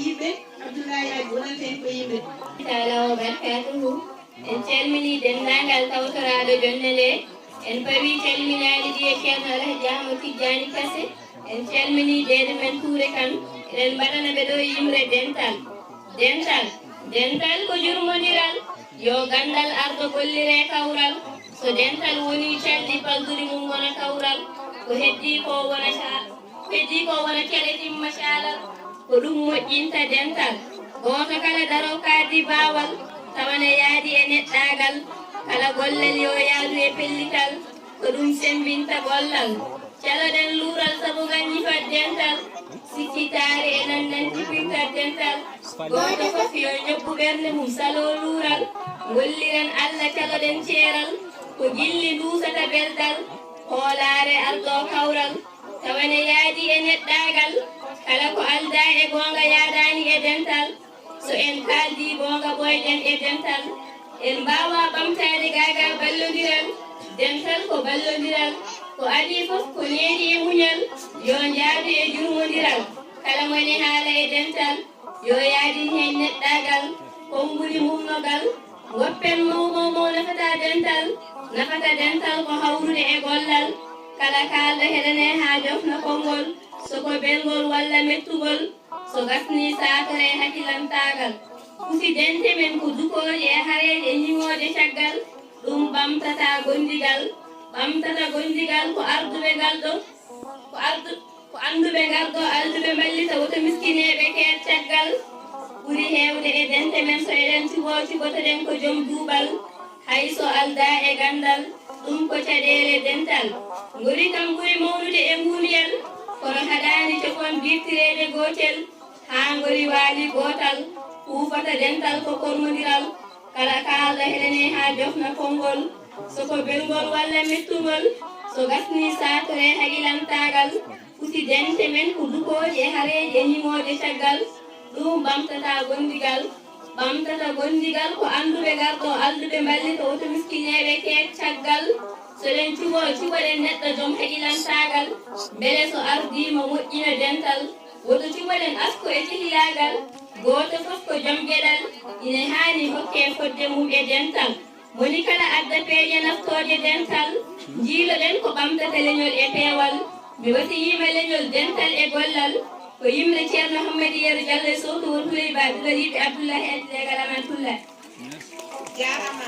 yimɓe Abdoulaye Yade wonanten ko yimɓe taala o barakatuhu en calmini dendagal tawtoraɗo jonde nde en pawi calminaɗi ɗi e ceerno Alhaji Ahmad Tidiani Kassé en calmini dede men Touré Kane eɗen mbaɗana ɓe ɗo yimre dental ko jurmodiral yo gandal ardo gollire kawral so dental woni calɗi palduri mum wona kawral ko heddi ko wona cele timma calal ko ɗum moƴƴinta dental goto kala daro kaddi bawal tawane yaadi e neɗɗagal kala gollel yo yaadu e pellital ko ɗum sembinta gollal caloɗen luural sabu ganñi fat dental sikkitaare e nandanti pirtat dental goto fof yo ñobbu ɓernde mum salo luural golliren Allah caloɗen ceeral ko gilli duusata beldal hoolaare ardo kawral tawane yaadi e neɗɗagal kala ko alda e gonga yaadani e dental so en kaldi gonga ɓoyɗen e dental en mbawa ɓamtade gagal ballodiral dental ko ballodiral ko adi fof ko needi e muñal yo jaadu e jurmodiral kala mone haala e dental yo yaadin hen neɗɗagal konnguli mumnogal woppen mawmomo nafata dental ko hawrude e gollal kala kalɗo heɗene ha jofna konngol soko belgol walla mettugol so gasni satore hakkilantagal kusi dente men ko dukoje e hareje ñiŋoje caggal ɗum ɓamtata gondigal ko arduɓe galɗo ko anduɓe garɗo alduɓe mballita woto miskineɓe keer caggal ɓuri hewde e dente men so eɗen cuɓotoɗen ko joom duuɓal hayso alda e gandal ɗum ko caɗele dental gori kam ɓuri mawnude e mbuniyal kono haɗani cokon dirtirede gotel ha gori waali gotal hufata dental ko kormodiral kala kalɗo heɗene ha jofna konngol soko belgol walla mettugol so gasni satore haqilantagal kusi dente men ko dukoje e hareje e ñiŋoje caggal ɗum ɓamtata gondigal ko anduɓe garɗo alduɓe mballita woto miskineɓe keer caggal soɗen cuɓoɗen neɗɗo joom haqilantagal beele so ardima moƴƴina dental woto cuɓoɗen asko e cehilagal goto fof ko joom gueɗal ine hani hokke fodde mum e dental woni kala adda peeje naftoje dental jiiloɗen ko ɓamtata leñol e peewal mi wasiyima leñol dental e gollal ko yimre ceerno Hammady Yero Diallo e sowto won Touré Ba ɗuɗo yiɓe Abdoulaye Aji legal aman Tulla jarama